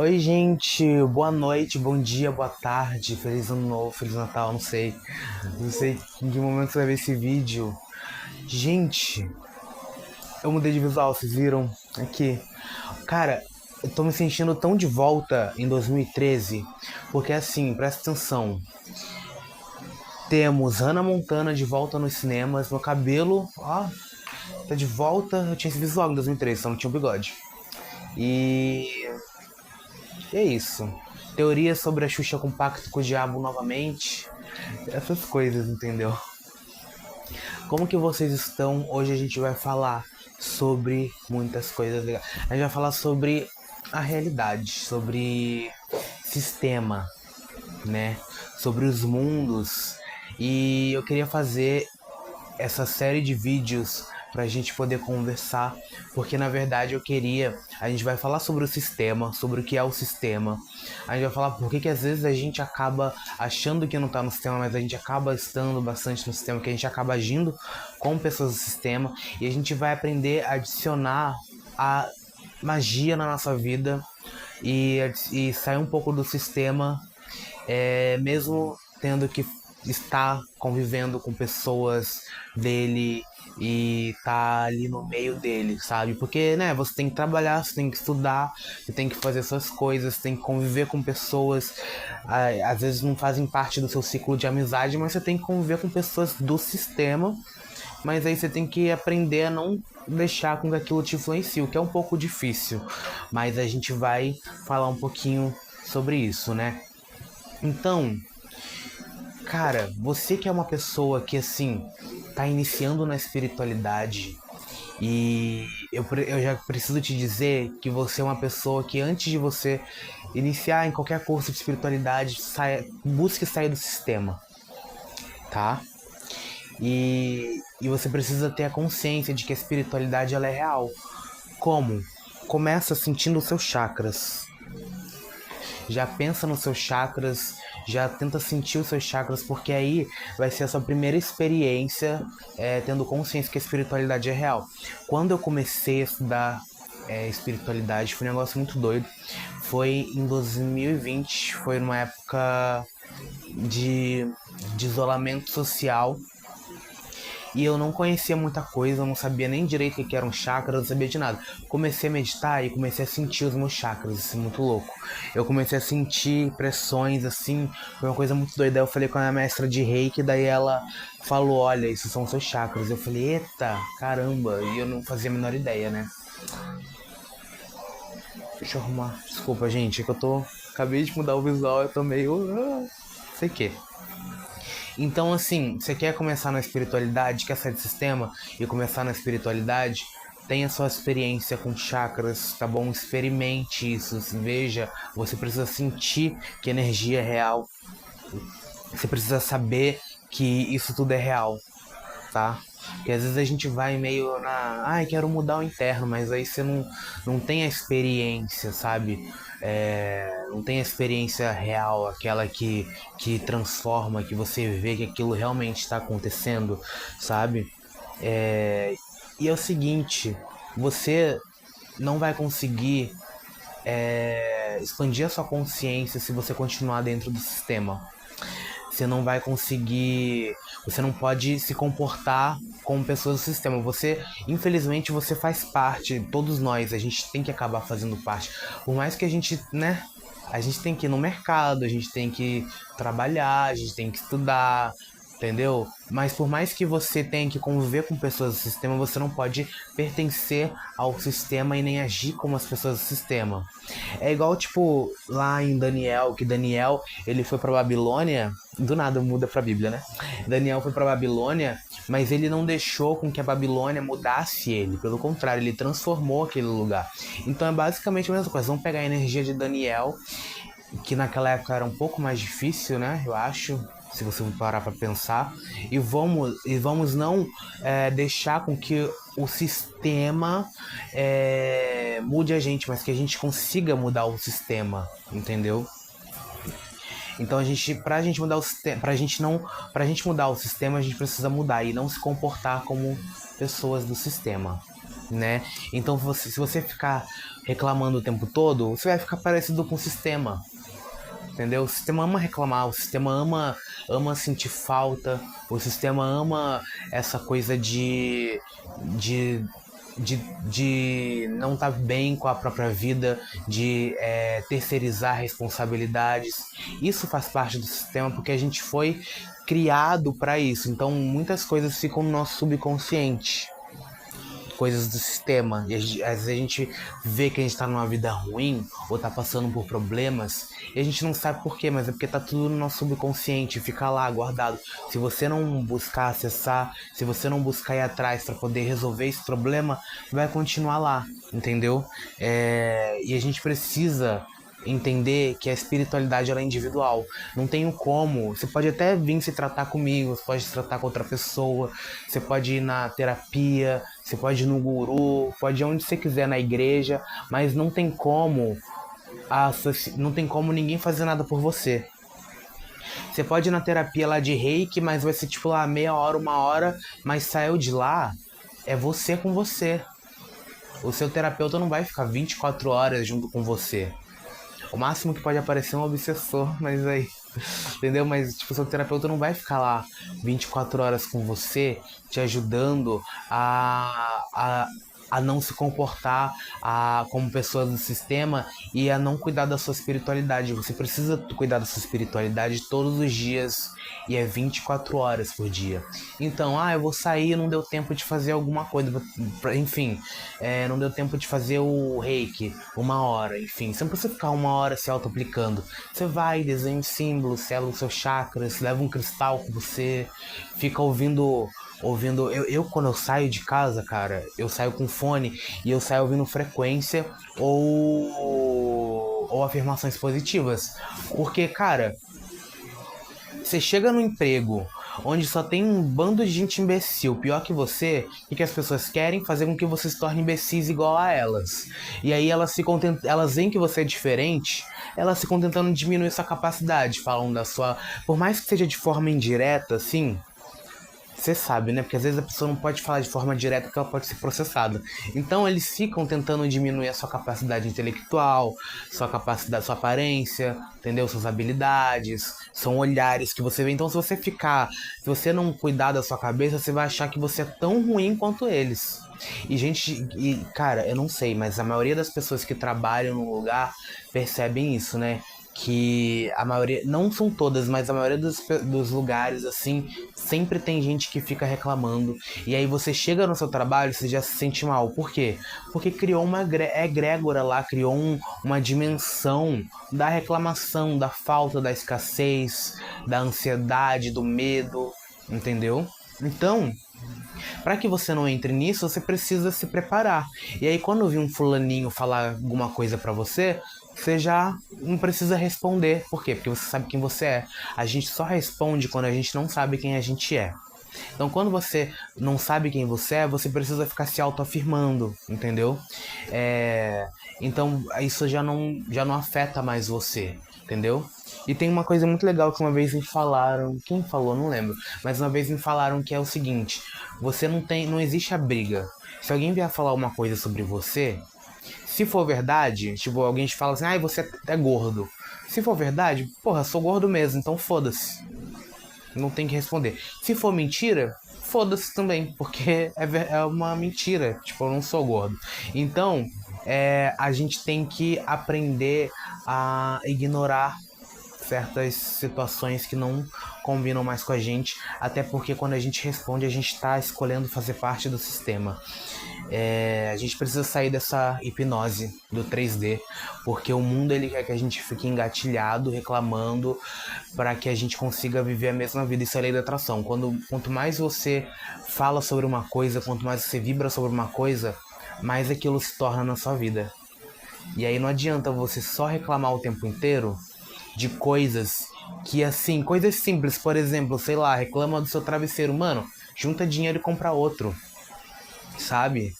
Oi, gente, boa noite, bom dia, boa tarde, feliz ano novo, feliz Natal, não sei. Não sei em que momento você vai ver esse vídeo. Gente, eu mudei de visual, vocês viram? Aqui. Cara, eu tô me sentindo tão de volta em 2013, porque assim, presta atenção. Temos Hannah Montana de volta nos cinemas, meu cabelo, ó, tá de volta. Eu tinha esse visual em 2013, só não tinha o bigode. E é isso. Teoria sobre a Xuxa com pacto com o diabo novamente. Essas coisas, entendeu? Como que vocês estão? Hoje a gente vai falar sobre muitas coisas legais. A gente vai falar sobre a realidade, sobre sistema, né? Sobre os mundos. E eu queria fazer essa série de vídeos para a gente poder conversar, porque na verdade a gente vai falar sobre o sistema, sobre o que é o sistema, a gente vai falar por que às vezes a gente acaba achando que não está no sistema, mas a gente acaba estando bastante no sistema, que a gente acaba agindo com pessoas do sistema, e a gente vai aprender a adicionar a magia na nossa vida e sair um pouco do sistema, mesmo tendo que estar convivendo com pessoas dele e tá ali no meio dele, sabe? Porque, né, você tem que trabalhar, você tem que estudar, você tem que fazer suas coisas, você tem que conviver com pessoas, às vezes não fazem parte do seu ciclo de amizade, mas você tem que conviver com pessoas do sistema, mas aí você tem que aprender a não deixar com que aquilo te influencie, o que é um pouco difícil, mas a gente vai falar um pouquinho sobre isso, né? Então, cara, você que é uma pessoa que assim tá iniciando na espiritualidade e eu já preciso te dizer que você é uma pessoa que antes de você iniciar em qualquer curso de espiritualidade, busque sair do sistema, tá? E você precisa ter a consciência de que a espiritualidade ela é real. Como? Começa sentindo os seus chakras. Já pensa nos seus chakras, já tenta sentir os seus chakras, porque aí vai ser a sua primeira experiência tendo consciência que a espiritualidade é real. Quando eu comecei a estudar espiritualidade, foi um negócio muito doido. Foi em 2020, foi numa época de, de isolamento social e eu não conhecia muita coisa, eu não sabia nem direito o que eram chakras, eu não sabia de nada. Comecei a meditar e comecei a sentir os meus chakras, isso é muito louco. Eu comecei a sentir pressões, assim, foi uma coisa muito doida. Aí eu falei com a minha mestra de reiki, daí ela falou, olha, isso são seus chakras. Eu falei, eita, caramba, e eu não fazia a menor ideia, né? Deixa eu arrumar, desculpa gente, é que eu tô, acabei de mudar o visual, eu tô meio, sei o que. Então, assim, você quer começar na espiritualidade, quer sair do sistema e começar na espiritualidade, tenha sua experiência com chakras, tá bom? Experimente isso, veja, você precisa sentir que energia é real, você precisa saber que isso tudo é real, tá? Porque às vezes a gente vai meio na. Ai, quero mudar o interno, mas aí você não tem a experiência, sabe? Não tem a experiência real, aquela que transforma, que você vê que aquilo realmente está acontecendo, sabe? E é o seguinte, você não vai conseguir expandir a sua consciência se você continuar dentro do sistema. Você não vai conseguir, você não pode se comportar como pessoas do sistema. Você, infelizmente, você faz parte, todos nós, a gente tem que acabar fazendo parte. Por mais que a gente, né, a gente tem que ir no mercado, a gente tem que trabalhar, a gente tem que estudar, entendeu? Mas por mais que você tenha que conviver com pessoas do sistema, você não pode pertencer ao sistema e nem agir como as pessoas do sistema. É igual, tipo, lá em Daniel, que Daniel, ele foi pra Babilônia, do nada muda pra Bíblia, né? Daniel foi pra Babilônia, mas ele não deixou com que a Babilônia mudasse ele, pelo contrário, ele transformou aquele lugar. Então é basicamente a mesma coisa, vamos pegar a energia de Daniel, que naquela época era um pouco mais difícil, né? Eu acho, se você parar para pensar, e vamos não deixar com que o sistema mude a gente, mas que a gente consiga mudar o sistema, entendeu? Então pra gente mudar o sistema, pra gente mudar o sistema, a gente precisa mudar e não se comportar como pessoas do sistema. né? Então se você ficar reclamando o tempo todo, você vai ficar parecido com o sistema. Entendeu? O sistema ama reclamar, o sistema ama sentir falta, o sistema ama essa coisa de, de não estar bem com a própria vida, de terceirizar responsabilidades. Isso faz parte do sistema porque a gente foi criado para isso. Então muitas coisas ficam no nosso subconsciente, coisas do sistema. E às vezes a gente vê que a gente tá numa vida ruim ou tá passando por problemas e a gente não sabe por quê, mas é porque tá tudo no nosso subconsciente, fica lá guardado. Se você não buscar acessar, se você não buscar ir atrás para poder resolver esse problema, vai continuar lá, entendeu? E a gente precisa entender que a espiritualidade ela é individual. Não tenho como. Você pode até vir se tratar comigo, você pode se tratar com outra pessoa, você pode ir na terapia, você pode ir no guru, pode ir onde você quiser, na igreja, mas não tem como não tem como ninguém fazer nada por você. Você pode ir na terapia lá de reiki, mas vai ser tipo lá meia hora, uma hora, mas saiu de lá, é você com você. O seu terapeuta não vai ficar 24 horas junto com você. O máximo que pode aparecer é um obsessor, mas aí. Entendeu? Mas, tipo, seu terapeuta não vai ficar lá 24 horas com você, te ajudando a não se comportar como pessoa do sistema e a não cuidar da sua espiritualidade. Você precisa cuidar da sua espiritualidade todos os dias e é 24 horas por dia. Então, eu vou sair, não deu tempo de fazer alguma coisa, enfim, não deu tempo de fazer o reiki, uma hora, enfim. Você não precisa ficar uma hora se auto-aplicando. Você vai, desenha símbolos, sela os seus chakras, leva um cristal com você, fica ouvindo. Eu quando eu saio de casa, cara, eu saio com fone e eu saio ouvindo frequência ou afirmações positivas. Porque, cara, você chega no emprego onde só tem um bando de gente imbecil, pior que você, e que as pessoas querem fazer com que você se torne imbecis igual a elas. E aí elas veem que você é diferente, elas ficam tentando diminuir sua capacidade, falam da sua... Por mais que seja de forma indireta, assim... Você sabe, né? Porque às vezes a pessoa não pode falar de forma direta porque ela pode ser processada. Então eles ficam tentando diminuir a sua capacidade intelectual, sua capacidade, sua aparência, entendeu? Suas habilidades, são olhares que você vê. Então se você não cuidar da sua cabeça, você vai achar que você é tão ruim quanto eles. Cara, eu não sei, mas a maioria das pessoas que trabalham no lugar percebem isso, né? Que a maioria, não são todas, mas a maioria dos lugares, assim, sempre tem gente que fica reclamando. E aí você chega no seu trabalho, você já se sente mal. Por quê? Porque criou uma egrégora lá, criou uma dimensão da reclamação, da falta, da escassez, da ansiedade, do medo, entendeu? Então, para que você não entre nisso, você precisa se preparar. E aí quando vir um fulaninho falar alguma coisa para você, você já não precisa responder. Por quê? Porque você sabe quem você é. A gente só responde quando a gente não sabe quem a gente é. Então, quando você não sabe quem você é, você precisa ficar se autoafirmando, entendeu? Então, isso já não afeta mais você, entendeu? E tem uma coisa muito legal que uma vez me falaram, quem falou, não lembro, mas uma vez me falaram que é o seguinte: não existe a briga. Se alguém vier falar uma coisa sobre você, se for verdade, tipo, alguém te fala assim, você é gordo. Se for verdade, porra, sou gordo mesmo, então foda-se. Não tem que responder. Se for mentira, foda-se também, porque é uma mentira. Tipo, eu não sou gordo. Então, a gente tem que aprender a ignorar certas situações que não combinam mais com a gente, até porque quando a gente responde, a gente está escolhendo fazer parte do sistema. A gente precisa sair dessa hipnose do 3D, porque o mundo ele quer que a gente fique engatilhado, reclamando, para que a gente consiga viver a mesma vida. Isso é a lei da atração. Quanto mais você fala sobre uma coisa, quanto mais você vibra sobre uma coisa, mais aquilo se torna na sua vida. E aí não adianta você só reclamar o tempo inteiro de coisas que, assim, coisas simples. Por exemplo, sei lá, reclama do seu travesseiro. Mano, junta dinheiro e compra outro, sabe?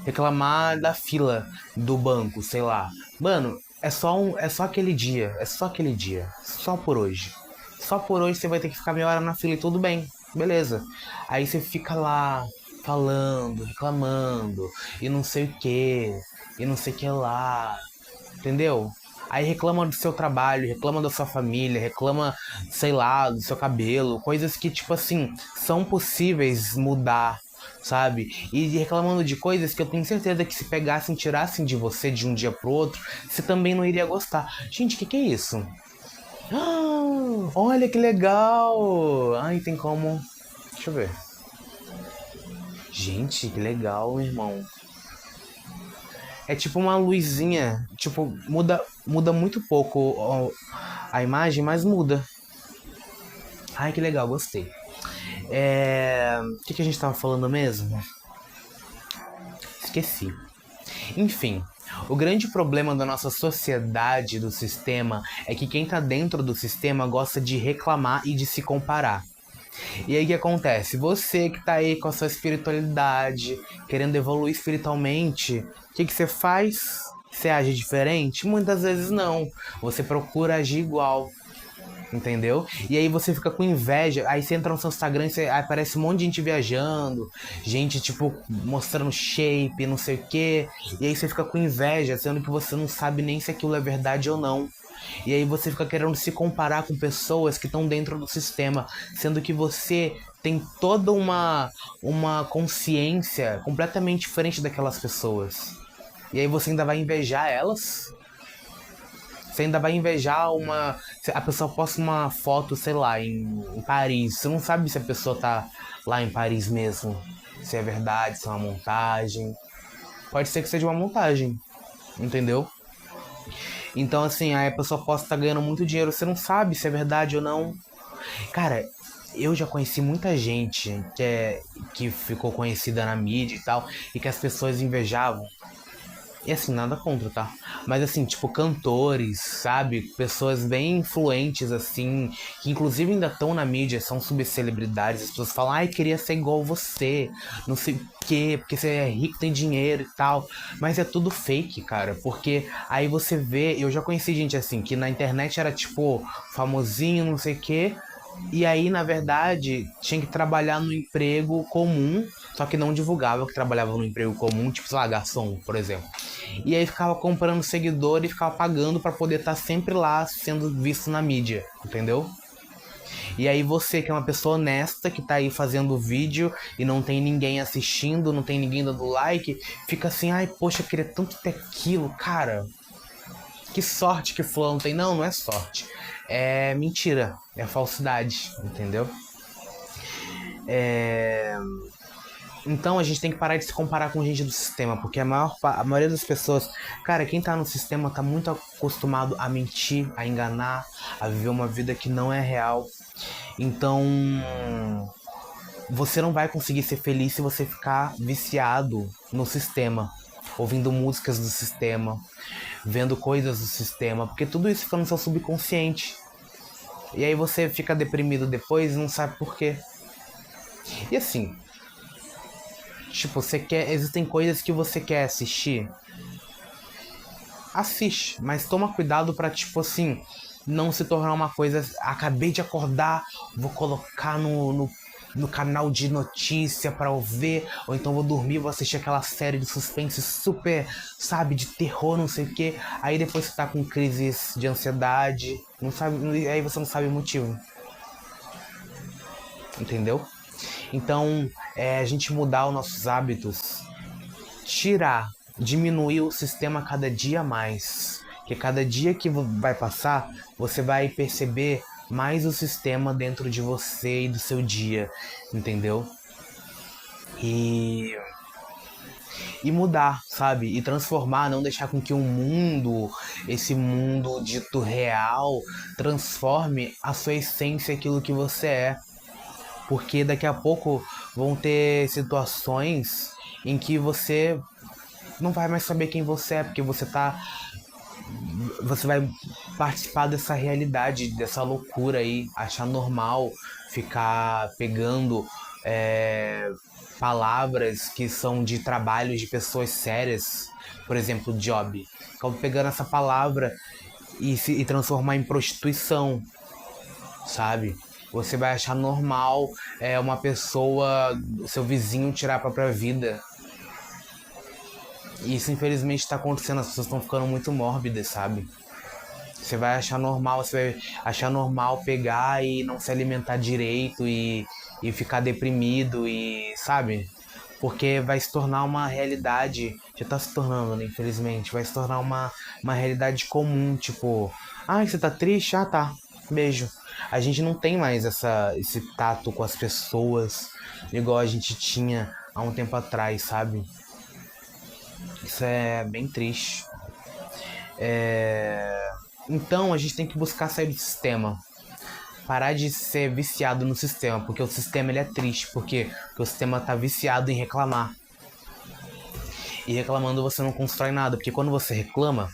Reclamar da fila do banco, sei lá. Mano, é só aquele dia, só por hoje. Só por hoje você vai ter que ficar meia hora na fila e tudo bem, beleza. Aí você fica lá falando, reclamando, e não sei o que, e não sei o que lá, entendeu? Aí reclama do seu trabalho, reclama da sua família, reclama, sei lá, do seu cabelo, coisas que, tipo assim, são possíveis mudar, sabe? E reclamando de coisas que eu tenho certeza que se pegassem, tirassem de você de um dia pro outro, você também não iria gostar. Gente, que é isso? Ah, olha que legal! Ai, tem como. Deixa eu ver. Gente, que legal, meu irmão. É tipo uma luzinha. Tipo, muda muito pouco a imagem, mas muda. Ai, que legal, gostei. O que a gente tava falando mesmo? Esqueci. Enfim, o grande problema da nossa sociedade, do sistema, é que quem tá dentro do sistema gosta de reclamar e de se comparar. E aí o que acontece? Você que tá aí com a sua espiritualidade, querendo evoluir espiritualmente, o que você faz? Você age diferente? Muitas vezes não. Você procura agir igual. Entendeu? E aí você fica com inveja. Aí você entra no seu Instagram e aparece um monte de gente viajando, gente, tipo, mostrando shape, não sei o quê. E aí você fica com inveja, sendo que você não sabe nem se aquilo é verdade ou não. E aí você fica querendo se comparar com pessoas que estão dentro do sistema, sendo que você tem toda uma consciência completamente diferente daquelas pessoas. E aí você ainda vai invejar elas? Você ainda vai invejar uma. A pessoa posta uma foto, sei lá, em Paris. Você não sabe se a pessoa tá lá em Paris mesmo. Se é verdade, se é uma montagem. Pode ser que seja uma montagem. Entendeu? Então, assim, aí a pessoa possa estar ganhando muito dinheiro. Você não sabe se é verdade ou não. Cara, eu já conheci muita gente que ficou conhecida na mídia e tal. E que as pessoas invejavam. E assim, nada contra, tá? Mas assim, tipo, cantores, sabe? Pessoas bem influentes, assim, que inclusive ainda estão na mídia, são subcelebridades. As pessoas falam, ai, queria ser igual você, não sei o quê, porque você é rico, tem dinheiro e tal. Mas é tudo fake, cara, porque aí você vê, eu já conheci gente assim, que na internet era tipo, famosinho, não sei o quê. E aí, na verdade, tinha que trabalhar no emprego comum, só que não divulgava que trabalhava no emprego comum, tipo, sei lá, garçom, por exemplo. E aí ficava comprando seguidor e ficava pagando pra poder estar sempre lá sendo visto na mídia, entendeu? E aí você, que é uma pessoa honesta, que tá aí fazendo vídeo e não tem ninguém assistindo, não tem ninguém dando like, fica assim, ai, poxa, eu queria tanto ter aquilo, cara. Que sorte que fulano tem. Não, não é sorte. É mentira, é falsidade, entendeu? Então a gente tem que parar de se comparar com gente do sistema, porque a maioria das pessoas, cara, quem tá no sistema tá muito acostumado a mentir, a enganar, a viver uma vida que não é real. Então você não vai conseguir ser feliz se você ficar viciado no sistema, ouvindo músicas do sistema, vendo coisas do sistema, porque tudo isso fica no seu subconsciente. E aí você fica deprimido depois e não sabe por quê. E assim, tipo, você quer. Existem coisas que você quer assistir. Assiste, mas toma cuidado pra, tipo assim, não se tornar uma coisa. Acabei de acordar, vou colocar no canal de notícia pra eu ver, ou então vou dormir, vou assistir aquela série de suspense super, sabe, de terror, não sei o que. Aí depois você tá com crises de ansiedade, não sabe, aí você não sabe o motivo. Entendeu? Então, a gente mudar os nossos hábitos, tirar, diminuir o sistema cada dia mais. Que cada dia que vai passar, você vai perceber mais o sistema dentro de você e do seu dia, entendeu? E mudar, sabe? E transformar, não deixar com que o mundo, esse mundo dito real, transforme a sua essência, aquilo que você é. Porque daqui a pouco vão ter situações em que você não vai mais saber quem você é, porque você vai participar dessa realidade, dessa loucura aí, achar normal ficar pegando é, palavras que são de trabalhos de pessoas sérias, por exemplo, job. Ficam pegando essa palavra e transformar em prostituição, sabe? Você vai achar normal uma pessoa, seu vizinho, tirar a própria vida. E isso infelizmente está acontecendo, as pessoas estão ficando muito mórbidas, sabe? Você vai achar normal pegar e não se alimentar direito e ficar deprimido e, sabe? Porque vai se tornar uma realidade, já tá se tornando, né, infelizmente, vai se tornar uma realidade comum, tipo, ah, você tá triste? Ah, tá, beijo. A gente não tem mais esse tato com as pessoas igual a gente tinha há um tempo atrás, sabe? Isso é bem triste. Então a gente tem que buscar sair do sistema. Parar de ser viciado no sistema, porque o sistema ele é triste, porque o sistema tá viciado em reclamar. E reclamando você não constrói nada, porque quando você reclama,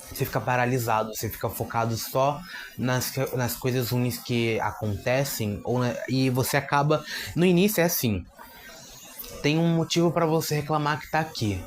você fica paralisado, você fica focado só nas coisas ruins que acontecem, e você acaba. No início é assim: tem um motivo para você reclamar que tá aqui.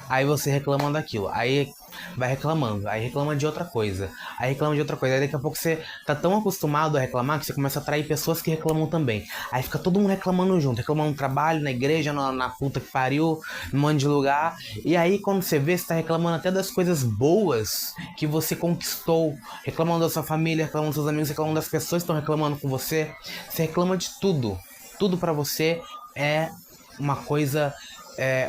Aí você reclama daquilo, aí vai reclamando, aí reclama de outra coisa, aí reclama de outra coisa, aí daqui a pouco você tá tão acostumado a reclamar que você começa a atrair pessoas que reclamam também. Aí fica todo mundo reclamando junto, reclamando no trabalho, na igreja, na puta que pariu, num monte de lugar. E aí quando você vê, você tá reclamando até das coisas boas que você conquistou, reclamando da sua família, reclamando dos seus amigos, reclamando das pessoas que estão reclamando com você. Você reclama de tudo, tudo pra você é uma coisa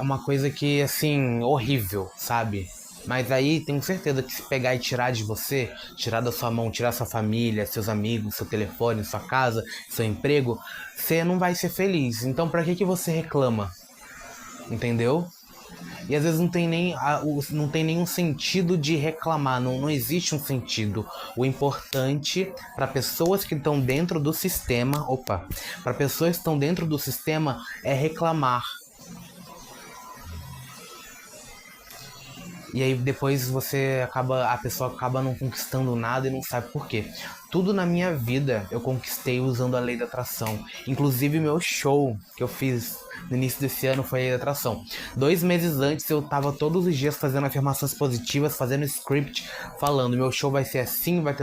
uma coisa que, assim, horrível, sabe? Mas aí tenho certeza que se pegar e tirar de você, tirar da sua mão, tirar sua família, seus amigos, seu telefone, sua casa, seu emprego, você não vai ser feliz. Então pra que você reclama? Entendeu? E às vezes não tem nenhum sentido de reclamar, não existe um sentido. O importante para pessoas que estão dentro do sistema, para pessoas que estão dentro do sistema é reclamar. E aí depois a pessoa acaba não conquistando nada e não sabe por quê. Tudo na minha vida eu conquistei usando a lei da atração. Inclusive meu show que eu fiz no início desse ano foi a lei da atração. 2 meses antes eu tava todos os dias fazendo afirmações positivas, fazendo script, falando meu show vai ser assim, vai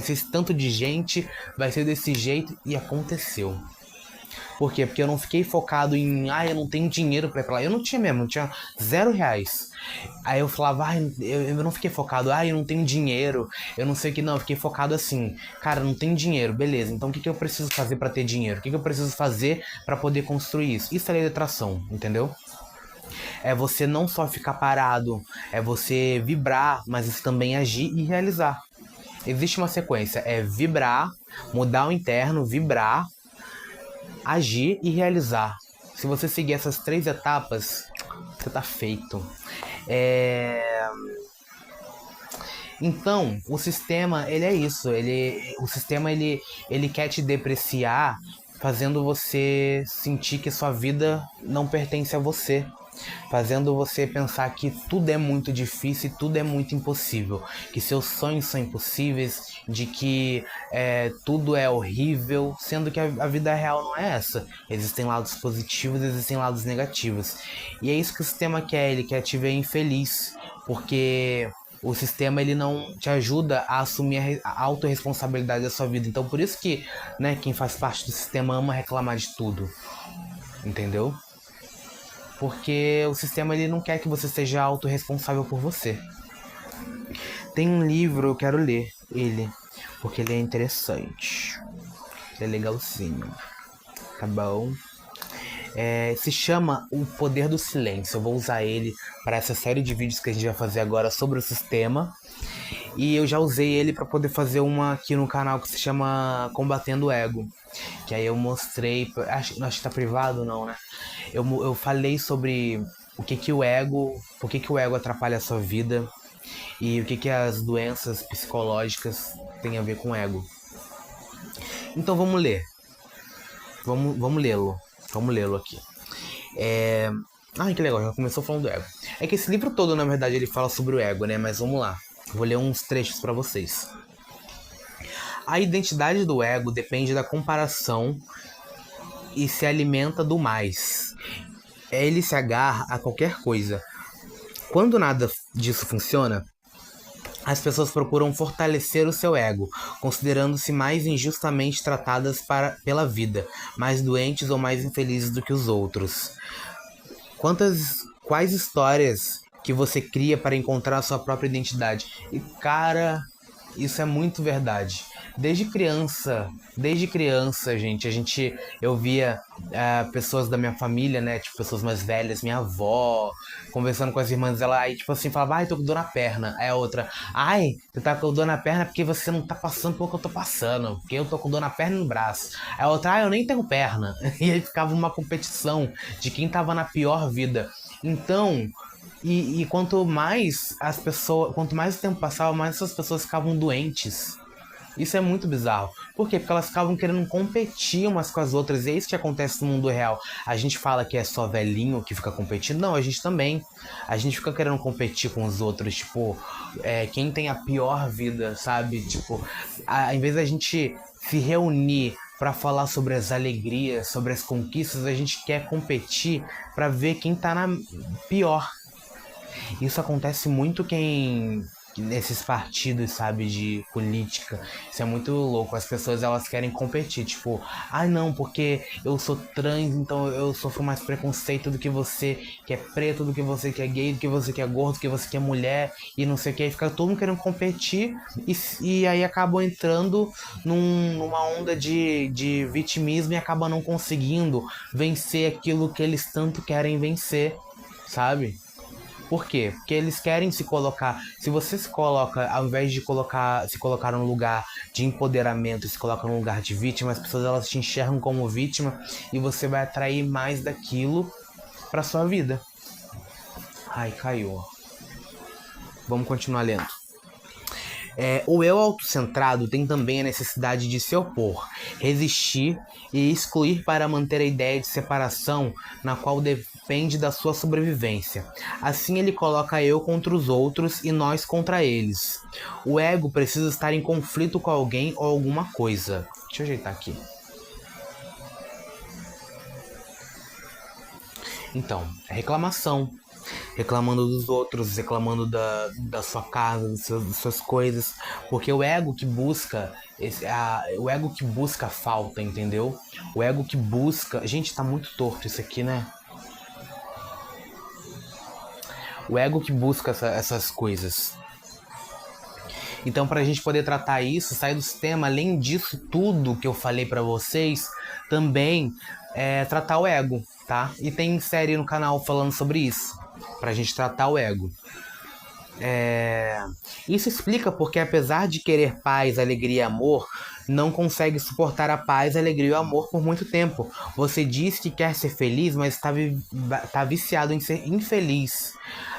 ser esse tanto de gente, vai ser desse jeito, e aconteceu. Por quê? Porque eu não fiquei focado em, eu não tenho dinheiro pra ir pra lá. Eu não tinha mesmo, eu tinha R$0. Aí eu falava, eu não fiquei focado, eu não tenho dinheiro, eu não sei o que, não. Eu fiquei focado assim, cara, não tenho dinheiro, beleza. Então o que eu preciso fazer pra ter dinheiro? O que eu preciso fazer pra poder construir isso? Isso é lei de atração, entendeu? É você não só ficar parado, é você vibrar, mas você também agir e realizar. Existe uma sequência, é vibrar, mudar o interno, vibrar, agir e realizar. Se você seguir essas 3 etapas, você tá feito. Então, o sistema, ele é isso. O sistema, ele quer te depreciar, fazendo você sentir que sua vida não pertence a você. Fazendo você pensar que tudo é muito difícil e tudo é muito impossível. Que seus sonhos são impossíveis, de que tudo é horrível, sendo que a vida real não é essa. Existem lados positivos, existem lados negativos. E é isso que o sistema quer, ele quer te ver infeliz, porque o sistema ele não te ajuda a assumir a autorresponsabilidade da sua vida. Então por isso que, né, quem faz parte do sistema ama reclamar de tudo. Entendeu? Porque o sistema ele não quer que você seja autorresponsável por você. Tem um livro, eu quero ler ele, porque ele é interessante. Ele é legalzinho. Tá bom? Se chama O Poder do Silêncio. Eu vou usar ele para essa série de vídeos que a gente vai fazer agora sobre o sistema. E eu já usei ele para poder fazer uma aqui no canal que se chama Combatendo o Ego. Que aí eu mostrei. Acho que tá privado, não, né? Eu falei sobre por que o ego atrapalha a sua vida e o que as doenças psicológicas têm a ver com o ego. Então vamos ler. Vamos lê-lo. Vamos lê-lo aqui. Ai, que legal, já começou falando do ego. É que esse livro todo, na verdade, ele fala sobre o ego, né? Mas vamos lá. Vou ler uns trechos para vocês. A identidade do ego depende da comparação e se alimenta do mais. Ele se agarra a qualquer coisa. Quando nada disso funciona, As pessoas procuram fortalecer o seu ego, considerando-se mais injustamente tratadas pela vida, mais doentes ou mais infelizes do que os outros. Quais histórias que você cria para encontrar a sua própria identidade? E cara, isso é muito verdade. Desde criança, eu via pessoas da minha família, né, tipo pessoas mais velhas, minha avó, conversando com as irmãs dela, aí tipo assim, falava, ai, tô com dor na perna. Aí a outra, ai, você tá com dor na perna porque você não tá passando pelo que eu tô passando, porque eu tô com dor na perna e no braço. Aí a outra, ai, eu nem tenho perna. E aí ficava uma competição de quem tava na pior vida. Então, quanto mais o tempo passava, mais essas pessoas ficavam doentes. Isso é muito bizarro. Por quê? Porque elas ficavam querendo competir umas com as outras. E é isso que acontece no mundo real. A gente fala que é só velhinho que fica competindo. Não, a gente também. A gente fica querendo competir com os outros. Tipo, quem tem a pior vida, sabe? Tipo, em vez da gente se reunir para falar sobre as alegrias, sobre as conquistas, a gente quer competir para ver quem tá na pior. Isso acontece muito nesses partidos, sabe, de política. Isso é muito louco. As pessoas elas querem competir, tipo, ai não, porque eu sou trans, então eu sofro mais preconceito do que você que é preto, do que você que é gay, do que você que é gordo, do que você que é mulher e não sei o que. Aí fica todo mundo querendo competir e aí acabam entrando numa onda de vitimismo e acabam não conseguindo vencer aquilo que eles tanto querem vencer, sabe? Por quê? Porque eles querem se colocar. Se você se coloca, ao invés de se colocar num lugar de empoderamento, se coloca num lugar de vítima, as pessoas elas te enxergam como vítima e você vai atrair mais daquilo pra sua vida. Ai, caiu. Vamos continuar lendo. O eu autocentrado tem também a necessidade de se opor, resistir e excluir para manter a ideia de separação na qual depende da sua sobrevivência. Assim ele coloca eu contra os outros e nós contra eles. O ego precisa estar em conflito com alguém ou alguma coisa. Deixa eu ajeitar aqui. Então, reclamação. Reclamando dos outros, reclamando da sua casa, das suas coisas. Porque o ego que busca. O ego que busca falta, entendeu? O ego que busca. Gente, tá muito torto isso aqui, né? O ego que busca essas coisas. Então, pra gente poder tratar isso, sair do sistema, além disso tudo que eu falei pra vocês, também tratar o ego, tá? E tem série no canal falando sobre isso, pra gente tratar o ego. Isso explica porque, apesar de querer paz, alegria e amor, não consegue suportar a paz, a alegria e o amor por muito tempo. Você diz que quer ser feliz, mas tá viciado em ser infeliz.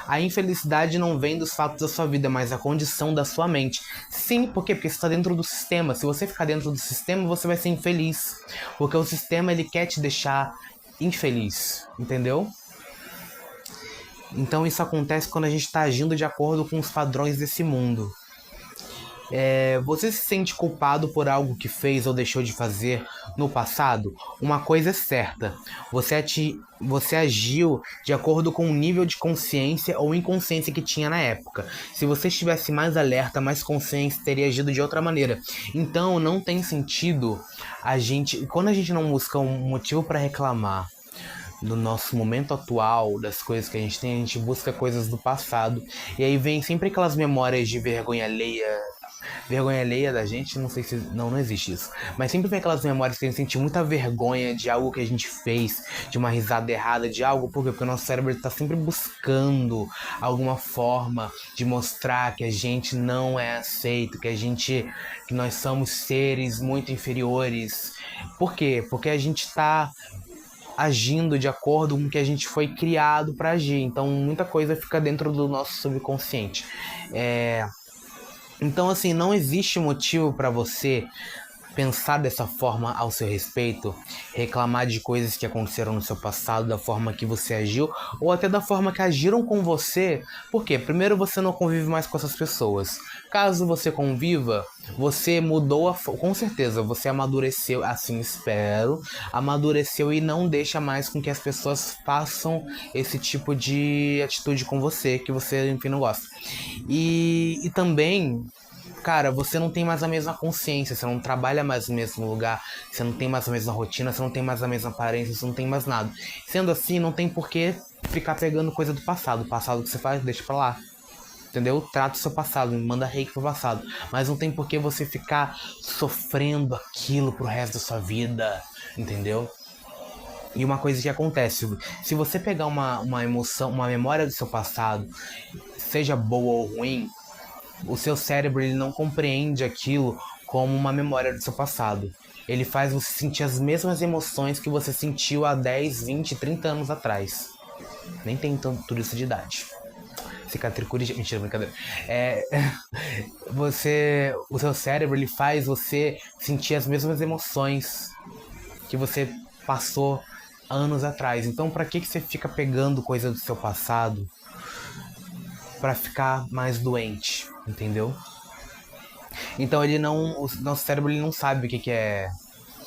A infelicidade não vem dos fatos da sua vida, mas da condição da sua mente. Sim, por quê? Porque você está dentro do sistema. Se você ficar dentro do sistema, você vai ser infeliz. Porque o sistema, ele quer te deixar infeliz, entendeu? Então isso acontece quando a gente está agindo de acordo com os padrões desse mundo. Você se sente culpado por algo que fez ou deixou de fazer no passado? Uma coisa é certa, você agiu de acordo com o nível de consciência ou inconsciência que tinha na época. Se você estivesse mais alerta, mais consciente, teria agido de outra maneira. Então não tem sentido quando a gente não busca um motivo para reclamar do nosso momento atual, das coisas que a gente busca coisas do passado. E aí vem sempre aquelas memórias de vergonha alheia da gente, não sei se... Não existe isso. Mas sempre vem aquelas memórias que a gente sente muita vergonha de algo que a gente fez, de uma risada errada, de algo. Por quê? Porque o nosso cérebro está sempre buscando alguma forma de mostrar que a gente não é aceito, que nós somos seres muito inferiores. Por quê? Porque a gente está agindo de acordo com o que a gente foi criado para agir. Então muita coisa fica dentro do nosso subconsciente. Então assim, não existe motivo para você pensar dessa forma ao seu respeito, reclamar de coisas que aconteceram no seu passado, da forma que você agiu, ou até da forma que agiram com você. Por quê? Primeiro, você não convive mais com essas pessoas. Caso você conviva, você mudou, com certeza, você amadureceu, assim espero, amadureceu e não deixa mais com que as pessoas façam esse tipo de atitude com você, que você, enfim, não gosta. E também, cara, você não tem mais a mesma consciência, você não trabalha mais no mesmo lugar, você não tem mais a mesma rotina, você não tem mais a mesma aparência, você não tem mais nada. Sendo assim, não tem por que ficar pegando coisa do passado. O passado que você faz, deixa pra lá. Entendeu? Trata o seu passado, manda reiki pro passado. Mas não tem por que você ficar sofrendo aquilo pro resto da sua vida. Entendeu? E uma coisa que acontece, se você pegar uma emoção, uma memória do seu passado, seja boa ou ruim, o seu cérebro ele não compreende aquilo como uma memória do seu passado. Ele faz você sentir as mesmas emoções que você sentiu há 10, 20, 30 anos atrás. Nem tem tudo isso de idade. Cicatricure... Mentira, brincadeira. O seu cérebro ele faz você sentir as mesmas emoções que você passou anos atrás. Então, pra que você fica pegando coisa do seu passado pra ficar mais doente, entendeu? Então o nosso cérebro ele não sabe o que é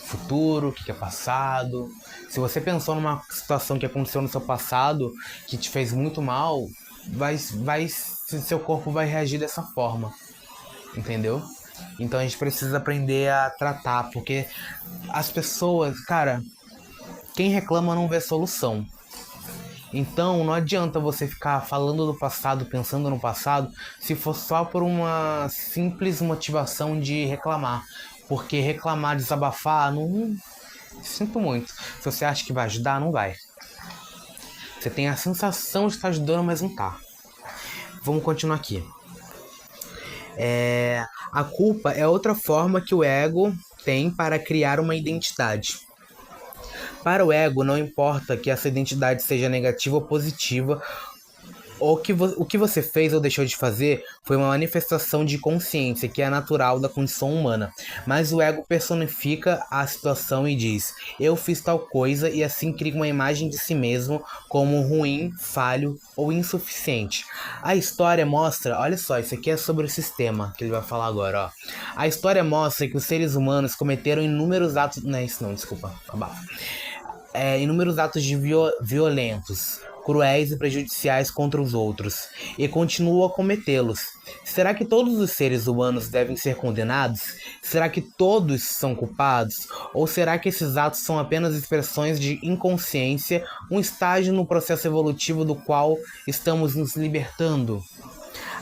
futuro, o que é passado. Se você pensou numa situação que aconteceu no seu passado que te fez muito mal, seu corpo vai reagir dessa forma, entendeu? Então a gente precisa aprender a tratar, porque as pessoas, cara, quem reclama não vê solução. Então não adianta você ficar falando do passado, pensando no passado, se for só por uma simples motivação de reclamar. Porque reclamar, desabafar, não... Sinto muito. Se você acha que vai ajudar, não vai. Você tem a sensação de estar ajudando, mas não tá. Vamos continuar aqui. A culpa é outra forma que o ego tem para criar uma identidade. Para o ego, não importa que essa identidade seja negativa ou positiva, o que você fez ou deixou de fazer foi uma manifestação de consciência que é natural da condição humana. Mas o ego personifica a situação e diz: eu fiz tal coisa, e assim cria uma imagem de si mesmo como ruim, falho ou insuficiente. A história mostra, olha só, isso aqui é sobre o sistema que ele vai falar agora, ó. A história mostra que os seres humanos cometeram inúmeros atos... Não é isso não, desculpa, abafa. Inúmeros atos de violentos, cruéis e prejudiciais contra os outros, e continuam a cometê-los. Será que todos os seres humanos devem ser condenados? Será que todos são culpados? Ou será que esses atos são apenas expressões de inconsciência, um estágio no processo evolutivo do qual estamos nos libertando?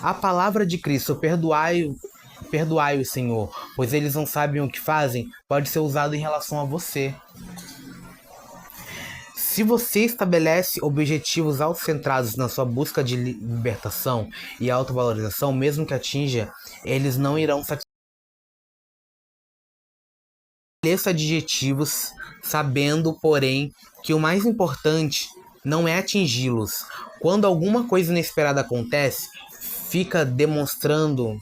A palavra de Cristo, perdoai o Senhor, pois eles não sabem o que fazem, pode ser usado em relação a você. Se você estabelece objetivos autocentrados na sua busca de libertação e autovalorização, mesmo que atinja, eles não irão satisfazer. Estabeleça adjetivos, sabendo, porém, que o mais importante não é atingi-los. Quando alguma coisa inesperada acontece, fica demonstrado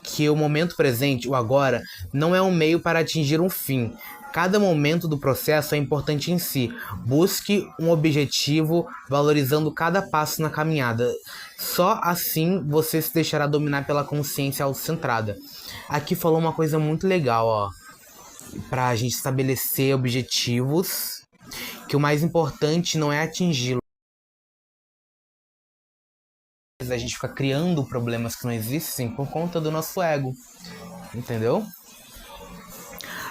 que o momento presente, o agora, não é um meio para atingir um fim. Cada momento do processo é importante em si. Busque um objetivo, valorizando cada passo na caminhada. Só assim você se deixará dominar pela consciência autocentrada. Aqui falou uma coisa muito legal, ó. Pra gente estabelecer objetivos, que o mais importante não é atingi-los. A gente fica criando problemas que não existem por conta do nosso ego. Entendeu?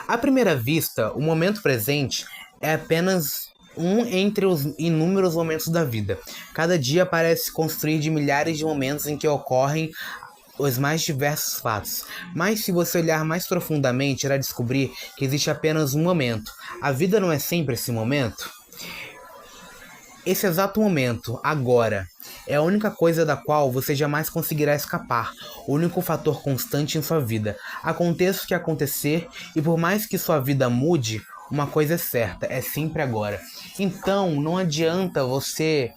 À primeira vista, o momento presente é apenas um entre os inúmeros momentos da vida. Cada dia parece construir de milhares de momentos em que ocorrem os mais diversos fatos. Mas se você olhar mais profundamente, irá descobrir que existe apenas um momento. A vida não é sempre esse momento? Esse exato momento, agora, é a única coisa da qual você jamais conseguirá escapar, o único fator constante em sua vida. Aconteça o que acontecer, e por mais que sua vida mude, uma coisa é certa, é sempre agora. Então, não adianta você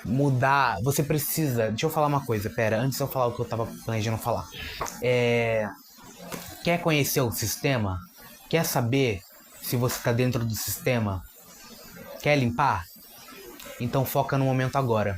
mudar, você precisa... Deixa eu falar uma coisa, pera, antes de eu falar o que eu tava planejando falar. Quer conhecer o sistema? Quer saber se você está dentro do sistema? Quer limpar? Então foca no momento agora.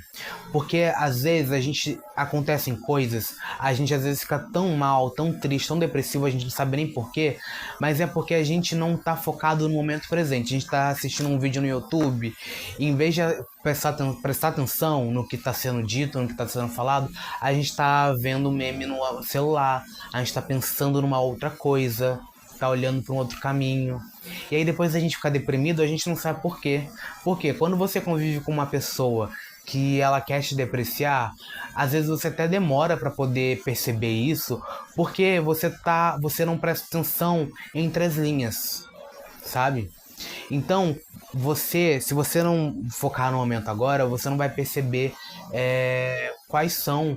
Porque às vezes acontecem coisas, a gente às vezes fica tão mal, tão triste, tão depressivo, a gente não sabe nem porquê, mas é porque a gente não tá focado no momento presente. A gente tá assistindo um vídeo no YouTube, e em vez de prestar atenção no que tá sendo dito, no que tá sendo falado, a gente tá vendo meme no celular, a gente tá pensando numa outra coisa, tá olhando para um outro caminho. E aí depois a gente fica deprimido, a gente não sabe por quê. Porque quando você convive com uma pessoa que ela quer te depreciar, às vezes você até demora para poder perceber isso, porque você não presta atenção entre as linhas, sabe? Então, se você não focar no momento agora, você não vai perceber quais são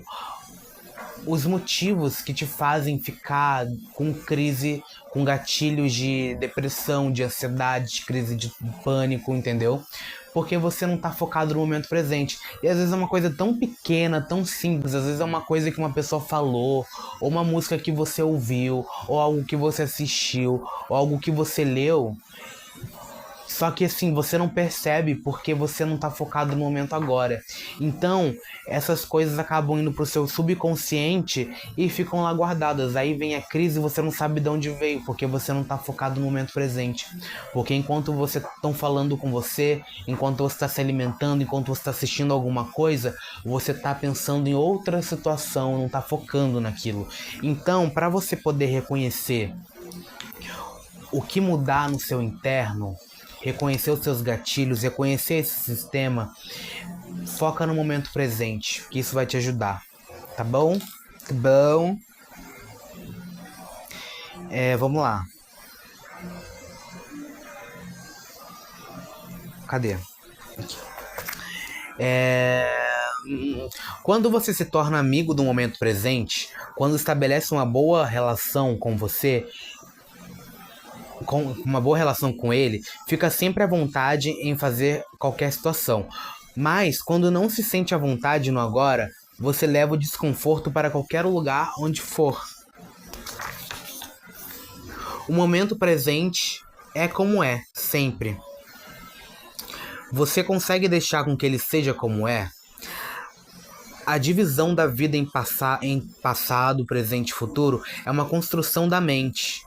os motivos que te fazem ficar com crise, com gatilhos de depressão, de ansiedade, de crise de pânico, entendeu? Porque você não tá focado no momento presente. E às vezes é uma coisa tão pequena, tão simples, às vezes é uma coisa que uma pessoa falou, ou uma música que você ouviu, ou algo que você assistiu, ou algo que você leu. Só que assim, você não percebe porque você não tá focado no momento agora. Então, essas coisas acabam indo pro seu subconsciente e ficam lá guardadas. Aí vem a crise e você não sabe de onde veio, porque você não tá focado no momento presente. Porque enquanto você estão falando com você, enquanto você está se alimentando, enquanto você está assistindo alguma coisa, você tá pensando em outra situação, não tá focando naquilo. Então, para você poder reconhecer o que mudar no seu interno, reconhecer os seus gatilhos, reconhecer esse sistema, foca no momento presente, que isso vai te ajudar, tá bom? Tá bom. Vamos lá. Cadê? Aqui. Quando você se torna amigo do momento presente, quando estabelece uma boa relação com você, com uma boa relação com ele, fica sempre à vontade em fazer qualquer situação. Mas quando não se sente à vontade no agora, você leva o desconforto para qualquer lugar onde for. O momento presente é como é, sempre. Você consegue deixar com que ele seja como é? A divisão da vida em passado, presente e futuro é uma construção da mente,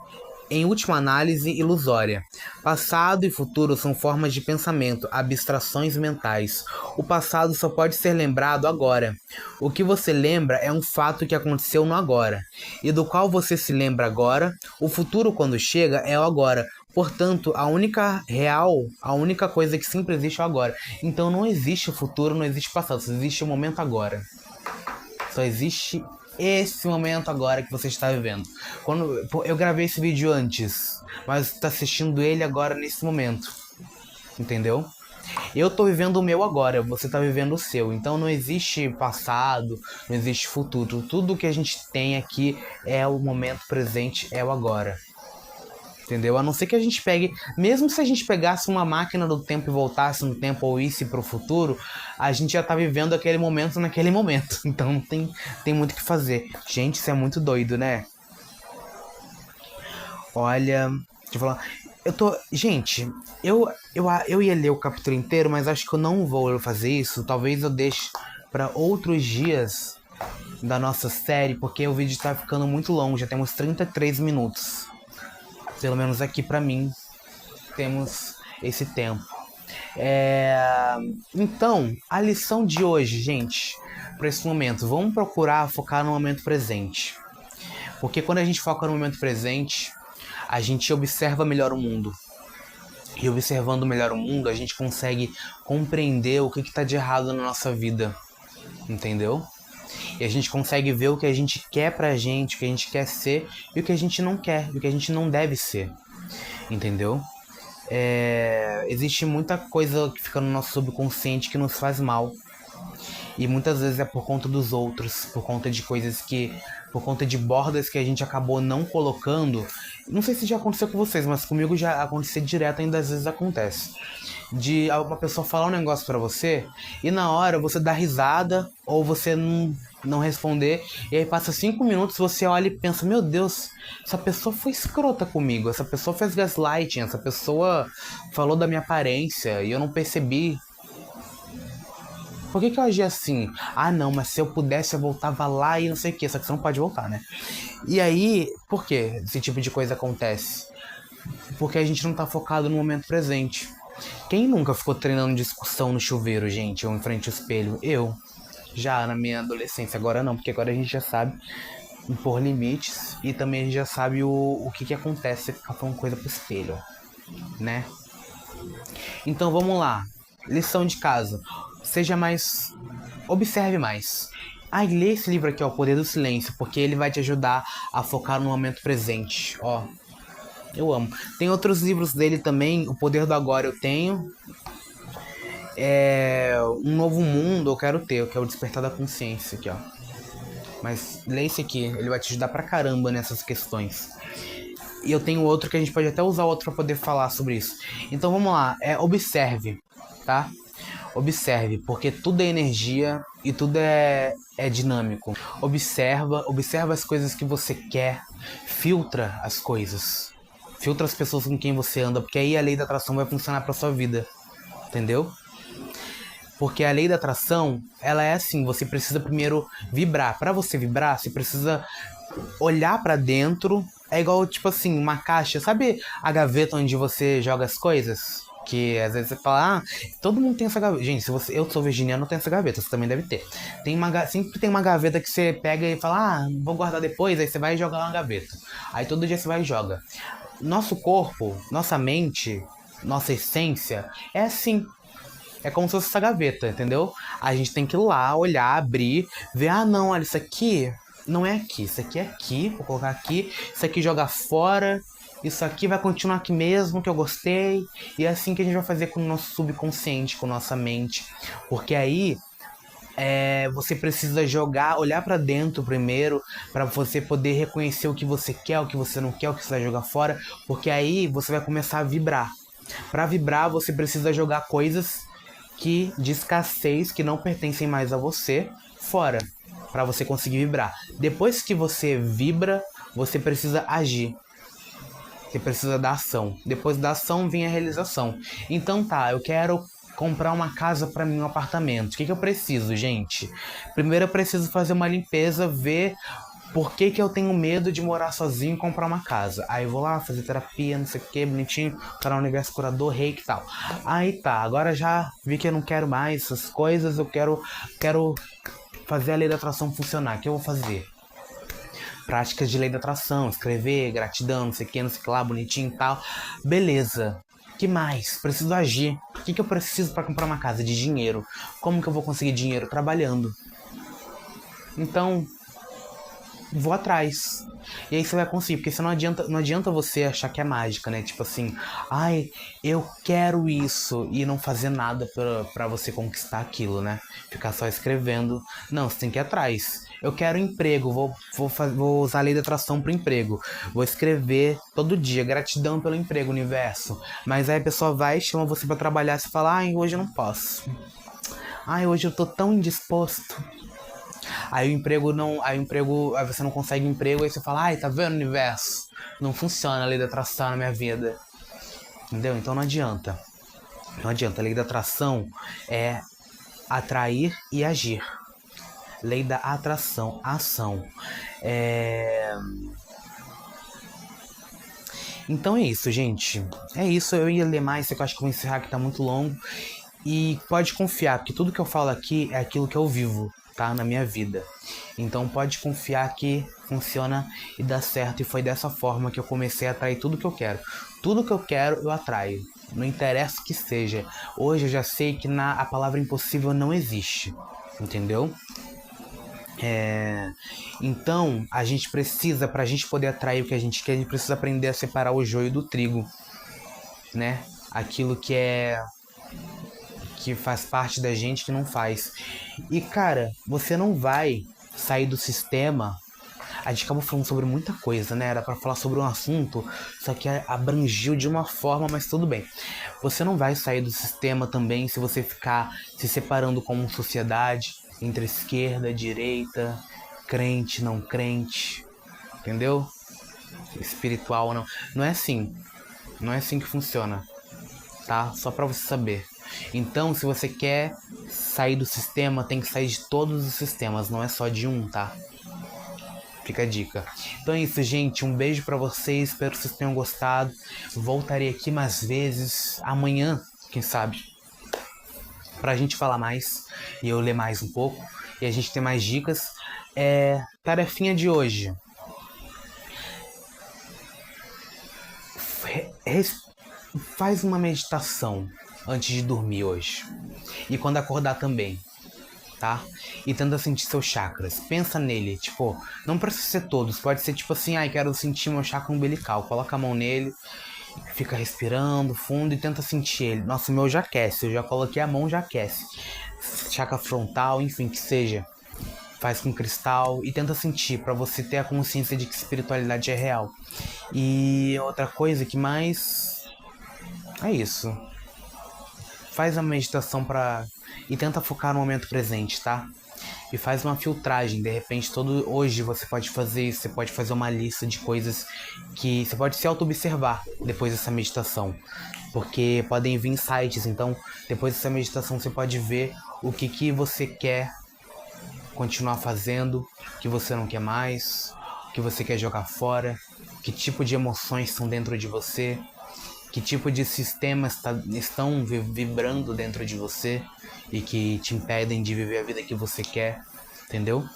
em última análise, ilusória. Passado e futuro são formas de pensamento, abstrações mentais. O passado só pode ser lembrado agora. O que você lembra é um fato que aconteceu no agora, e do qual você se lembra agora. O futuro, quando chega, é o agora. Portanto, a única coisa que sempre existe é o agora. Então não existe futuro, não existe passado, só existe o momento agora. Só existe esse momento agora que você está vivendo. Quando eu gravei esse vídeo antes, mas está assistindo ele agora nesse momento, entendeu? Eu tô vivendo o meu agora, você tá vivendo o seu. Então não existe passado, não existe futuro. Tudo que a gente tem aqui é o momento presente, é o agora. Entendeu? A não ser que a gente pegue... Mesmo se a gente pegasse uma máquina do tempo e voltasse no tempo ou isse pro futuro, a gente já tá vivendo aquele momento naquele momento. Então não tem muito o que fazer. Gente, isso é muito doido, né? Olha... Deixa eu falar... Gente, eu ia ler o capítulo inteiro, mas acho que eu não vou fazer isso. Talvez eu deixe para outros dias da nossa série, porque o vídeo tá ficando muito longo. Já temos 33 minutos. Pelo menos aqui pra mim temos esse tempo. Então, a lição de hoje, gente, para esse momento, vamos procurar focar no momento presente. Porque quando a gente foca no momento presente, a gente observa melhor o mundo. E observando melhor o mundo, a gente consegue compreender o que está de errado na nossa vida. Entendeu? E a gente consegue ver o que a gente quer pra gente, o que a gente quer ser e o que a gente não quer, o que a gente não deve ser. Entendeu? Existe muita coisa que fica no nosso subconsciente que nos faz mal. E muitas vezes é por conta dos outros, por conta de coisas que... por conta de bordas que a gente acabou não colocando. Não sei se já aconteceu com vocês, mas comigo já aconteceu direto, ainda às vezes acontece. De uma pessoa falar um negócio pra você e na hora você dá risada ou você não responder, e aí passa 5 minutos, você olha e pensa, meu Deus, essa pessoa foi escrota comigo, essa pessoa fez gaslighting, essa pessoa falou da minha aparência e eu não percebi. Por que eu agi assim? Ah, não, mas se eu pudesse eu voltava lá e não sei o que, só que você não pode voltar, né? E aí, por que esse tipo de coisa acontece? Porque a gente não tá focado no momento presente. Quem nunca ficou treinando discussão no chuveiro, gente, ou em frente ao espelho? Eu. Já na minha adolescência, agora não, porque agora a gente já sabe impor limites e também a gente já sabe o que acontece se ficar falando coisa pro espelho, né? Então vamos lá. Lição de casa. Seja mais. Observe mais. Ai, lê esse livro aqui, ó, O Poder do Silêncio, porque ele vai te ajudar a focar no momento presente, ó. Eu amo. Tem outros livros dele também, O Poder do Agora eu tenho. Um Novo Mundo eu quero ter, que é o Despertar da Consciência aqui, ó. Mas lê esse aqui, ele vai te ajudar pra caramba nessas questões. E eu tenho outro que a gente pode até usar outro pra poder falar sobre isso. Então vamos lá, observe, tá? Observe, porque tudo é energia e tudo é dinâmico. Observa as coisas que você quer, filtra as coisas. Filtra as pessoas com quem você anda, porque aí a lei da atração vai funcionar pra sua vida, entendeu? Porque a lei da atração, ela é assim, você precisa primeiro vibrar. Para você vibrar, você precisa olhar para dentro. É igual, tipo assim, uma caixa. Sabe a gaveta onde você joga as coisas? Que às vezes você fala, todo mundo tem essa gaveta. Gente, eu sou virginiano, não tenho essa gaveta, você também deve ter. Sempre tem uma gaveta que você pega e fala, vou guardar depois, aí você vai jogar lá na gaveta. Aí todo dia você vai e joga. Nosso corpo, nossa mente, nossa essência é assim. É como se fosse essa gaveta, entendeu? A gente tem que ir lá, olhar, abrir, ver, não, olha, isso aqui não é aqui, isso aqui é aqui, vou colocar aqui, isso aqui jogar fora, isso aqui vai continuar aqui mesmo, que eu gostei. E é assim que a gente vai fazer com o nosso subconsciente, com nossa mente. Porque aí você precisa jogar, olhar pra dentro primeiro, pra você poder reconhecer o que você quer, o que você não quer, o que você vai jogar fora, porque aí você vai começar a vibrar. Pra vibrar, você precisa jogar coisas de escassez, que não pertencem mais a você, fora, para você conseguir vibrar. Depois que você vibra, você precisa agir. Você precisa da ação. Depois da ação vem a realização. Então tá, eu quero comprar uma casa para mim, um apartamento. O que eu preciso, gente? Primeiro eu preciso fazer uma limpeza, ver por que eu tenho medo de morar sozinho e comprar uma casa. Aí eu vou lá fazer terapia, não sei o que, bonitinho, para o universo curador, reiki e tal. Aí tá, agora já vi que eu não quero mais essas coisas, eu quero fazer a lei da atração funcionar. O que eu vou fazer? Práticas de lei da atração, escrever, gratidão, não sei o que, não sei o que lá, bonitinho e tal. Beleza. Que mais? Preciso agir. O que eu preciso para comprar uma casa? De dinheiro. Como que eu vou conseguir dinheiro? Trabalhando. Então, vou atrás. E aí você vai conseguir, porque não adianta você achar que é mágica, né? Tipo assim, eu quero isso e não fazer nada pra você conquistar aquilo, né? Ficar só escrevendo. Não, você tem que ir atrás. Eu quero emprego, vou usar a lei da atração pro emprego. Vou escrever todo dia, gratidão pelo emprego, universo. Mas aí a pessoa vai, chama você pra trabalhar, você fala, hoje eu não posso. Hoje eu tô tão indisposto. Aí você não consegue emprego, aí você fala, tá vendo, universo? Não funciona a lei da atração na minha vida. Entendeu? Então não adianta. Não adianta. A lei da atração é atrair e agir. Lei da atração, ação. Então é isso, gente. É isso, eu ia ler mais, eu acho que eu vou encerrar, que tá muito longo. E pode confiar, porque tudo que eu falo aqui é aquilo que eu vivo, tá? Na minha vida. Então pode confiar que funciona e dá certo. E foi dessa forma que eu comecei a atrair tudo que eu quero. Tudo que eu quero, eu atraio. Não interessa o que seja. Hoje eu já sei que a palavra impossível não existe. Entendeu? Então, a gente precisa, pra gente poder atrair o que a gente quer, a gente precisa aprender a separar o joio do trigo, né? Aquilo que faz parte da gente, que não faz. E, cara, você não vai sair do sistema. A gente acabou falando sobre muita coisa, né? Era pra falar sobre um assunto, só que abrangiu de uma forma, mas tudo bem. Você não vai sair do sistema também se você ficar se separando como sociedade, entre esquerda, direita, crente, não crente, entendeu? Espiritual ou não. Não é assim. Não é assim que funciona, tá? Só pra você saber. Então, se você quer sair do sistema, tem que sair de todos os sistemas, não é só de um, tá? Fica a dica. Então é isso, gente. Um beijo pra vocês. Espero que vocês tenham gostado. Voltarei aqui mais vezes. Amanhã, quem sabe? Pra gente falar mais e eu ler mais um pouco. E a gente ter mais dicas. Tarefinha de hoje. Faz uma meditação antes de dormir hoje. E quando acordar também, tá? E tenta sentir seus chakras. Pensa nele, tipo, não precisa ser todos. Pode ser tipo assim, quero sentir meu chakra umbilical. Coloca a mão nele, fica respirando fundo e tenta sentir ele. Nossa, o meu já aquece, eu já coloquei a mão, já aquece. Chakra frontal, enfim, que seja. Faz com cristal e tenta sentir pra você ter a consciência de que espiritualidade é real. E outra coisa que mais é isso. Faz a meditação e tenta focar no momento presente, tá? E faz uma filtragem, de repente hoje você pode fazer isso, você pode fazer uma lista de coisas que você pode se auto-observar depois dessa meditação, porque podem vir insights, então depois dessa meditação você pode ver o que você quer continuar fazendo, o que você não quer mais, o que você quer jogar fora, que tipo de emoções estão dentro de você, que tipo de sistemas estão vibrando dentro de você e que te impedem de viver a vida que você quer, entendeu?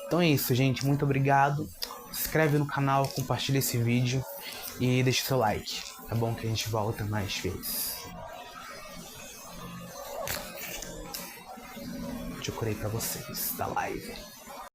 Então é isso, gente. Muito obrigado. Se inscreve no canal, compartilha esse vídeo e deixa o seu like, tá bom? Que a gente volta mais vezes. Deixa eu curei pra vocês da live.